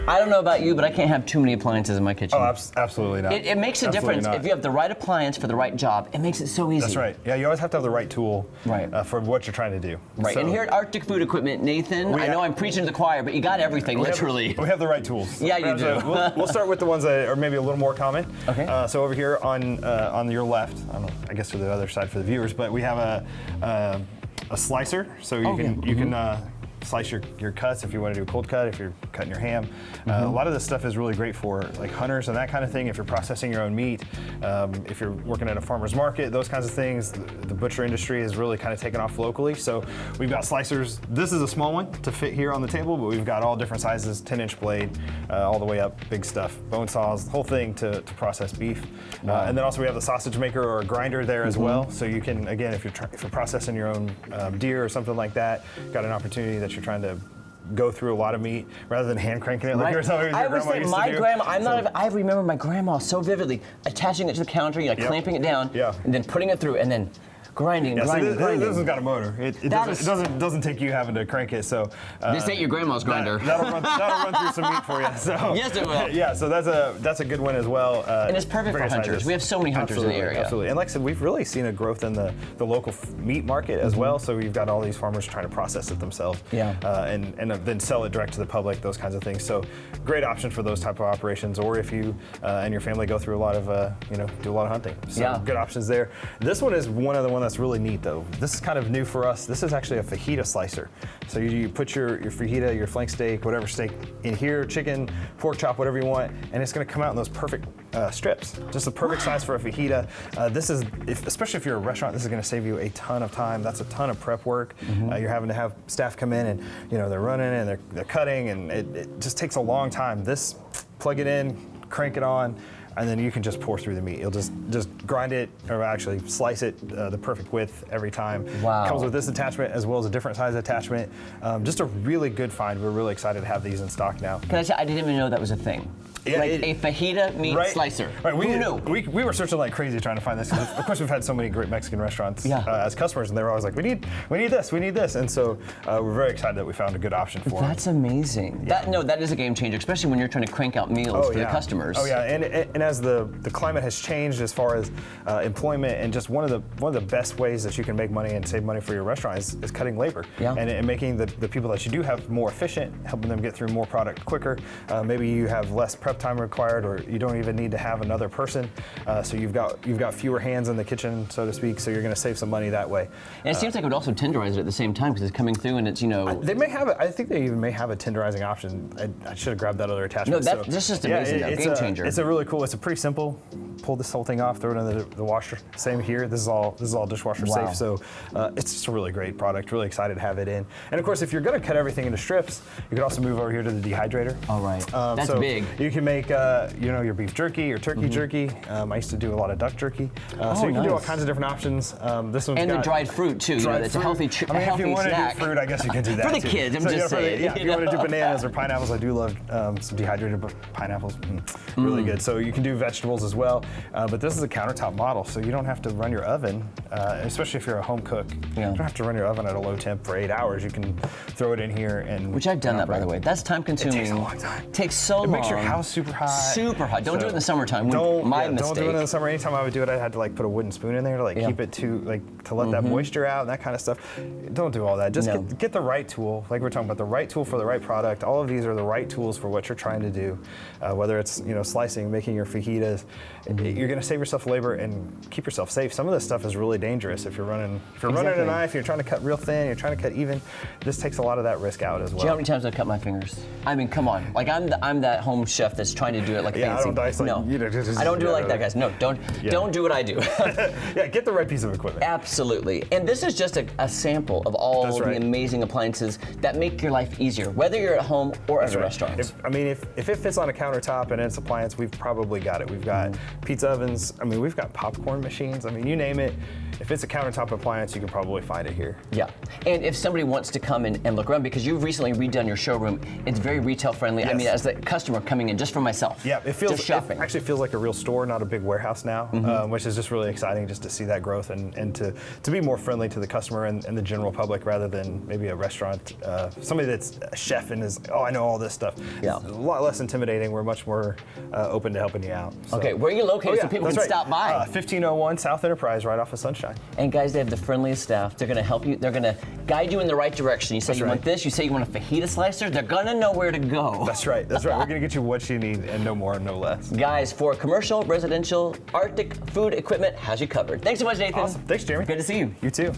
I don't know about you, but I can't have too many appliances in my kitchen. Oh, absolutely not. It makes a Absolutely difference not. if you have the right appliance for the right job. It makes it so easy. That's right. Yeah, you always have to have the right tool for what you're trying to do. Right. So, And here at Arctic Food Equipment, Nathan, I know I'm preaching to the choir, but you got everything, literally. We have the right tools. Yeah, you do. We'll start with the ones that are maybe a little more common. Okay. So over here on your left, I guess to the other side for the viewers, but we have a slicer, so you can slice your cuts if you want to do a cold cut, if you're cutting your ham. A lot of this stuff is really great for like hunters and that kind of thing. If you're processing your own meat, if you're working at a farmer's market, those kinds of things. The butcher industry has really kind of taken off locally. So we've got slicers. This is a small one to fit here on the table, but we've got all different sizes, 10-inch blade, all the way up, big stuff, bone saws, the whole thing to process beef. And then also we have the sausage maker or a grinder there as well. So you can, again, if you're processing your own deer or something like that, got an opportunity that you're trying to go through a lot of meat rather than hand cranking it like your I would grandma say used my to do. grandma, I remember my grandma so vividly attaching it to the counter, clamping it down, and then putting it through, and then grinding. This has got a motor. It doesn't take you having to crank it. So this ain't your grandma's grinder. That'll run through some meat for you. So yes, it will. Yeah, so that's a good one as well. And it's perfect for hunters. We have so many hunters in the area. Absolutely. And like I said, we've really seen a growth in the local meat market as well. So we've got all these farmers trying to process it themselves. And then sell it direct to the public. Those kinds of things. So great option for those type of operations. Or if you and your family go through a lot of do a lot of hunting. So good options there. This one is one that's really neat though. This is kind of new for us. This is actually a fajita slicer. So you put your fajita, your flank steak, whatever steak in here, chicken, pork chop, whatever you want, and it's going to come out in those perfect strips. Just the perfect size for a fajita. This is, especially if you're a restaurant, this is going to save you a ton of time. That's a ton of prep work. You're having to have staff come in and they're running and they're cutting, and it just takes a long time. This, plug it in, crank it on, and then you can just pour through the meat. You'll just grind it, or actually slice it the perfect width every time. Wow. Comes with this attachment as well as a different size attachment. Just a really good find. We're really excited to have these in stock now. Can I say, I didn't even know that was a thing. Yeah, a fajita meat slicer. Right, Who knew? We were searching like crazy trying to find this. Of course, we've had so many great Mexican restaurants as customers, and they were always like, we need this. And so we're very excited that we found a good option for them. That's amazing. Yeah. That is a game changer, especially when you're trying to crank out meals for the customers. Oh yeah, and as the climate has changed as far as employment, and just one of the best ways that you can make money and save money for your restaurant is cutting labor. And making the people that you do have more efficient, helping them get through more product quicker. Maybe you have less prep time required, or you don't even need to have another person. So you've got fewer hands in the kitchen, so to speak. So you're going to save some money that way. And it seems like it would also tenderize it at the same time, because it's coming through and it's They may have it. I think they even may have a tenderizing option. I should have grabbed that other attachment. No, that's just amazing. Game changer. It's a really cool. It's a pretty simple. Pull this whole thing off, throw it in the washer. Same here. This is all dishwasher safe. So it's just a really great product. Really excited to have it in. And of course, if you're going to cut everything into strips, you can also move over here to the dehydrator. All right. That's big. You can make your beef jerky or turkey jerky. I used to do a lot of duck jerky. So you can do all kinds of different options. This one's the dried fruit too. That's a healthy if you want to do fruit, I guess you can do that for the kids. I'm just saying. If you want to do bananas or pineapples, I do love some dehydrated pineapples. Really good. So you can do vegetables as well. But this is a countertop model, so you don't have to run your oven, especially if you're a home cook. You don't have to run your oven at a low temp for 8 hours. You can throw it in here and. Which I've done that, by the way. That's time consuming. It takes a long time. Takes so long. It makes your house super hot. Super hot. Don't do it in the summertime. Don't mistake. do it in the summer. Anytime I would do it, I had to put a wooden spoon in there to keep it to let that moisture out and that kind of stuff. Don't do all that. Just get the right tool. Like we're talking about, the right tool for the right product. All of these are the right tools for what you're trying to do. Whether it's slicing, making your fajitas, you're going to save yourself labor and keep yourself safe. Some of this stuff is really dangerous. If you're running a knife, you're trying to cut real thin, you're trying to cut even. This takes a lot of that risk out as well. Do you know how many times I've cut my fingers? I mean, come on. Like I'm that home chef that's trying to do it like fancy. I don't dice I don't do it like that, guys. No, don't do what I do. Yeah, get the right piece of equipment. Absolutely. And this is just a sample of all the amazing appliances that make your life easier, whether you're at home or at a restaurant. If it fits on a countertop and it's appliance, we've probably got it. We've got pizza ovens. I mean, we've got popcorn machines. I mean, you name it. if it's a countertop appliance, you can probably find it here. Yeah, and if somebody wants to come and look around, because you've recently redone your showroom, it's very retail friendly. Yes. I mean, as the customer coming in, just for myself. Yeah, it feels just shopping. It actually feels like a real store, not a big warehouse now, which is just really exciting just to see that growth and to be more friendly to the customer and the general public rather than maybe a restaurant, somebody that's a chef and is, oh, I know all this stuff. Yeah. It's a lot less intimidating. We're much more open to helping you out. So. Okay, where are you located so people can stop by? 1501 South Enterprise, right off of Sunshine. And guys, they have the friendliest staff. They're going to help you. They're going to guide you in the right direction. You say you want this, you say you want a fajita slicer, they're going to know where to go. That's right. That's right. We're going to get you what you need and no more and no less. Guys, for commercial, residential, Arctic food equipment, has you covered. Thanks so much, Nathan. Awesome. Thanks, Jeremy. Good to see you. You too.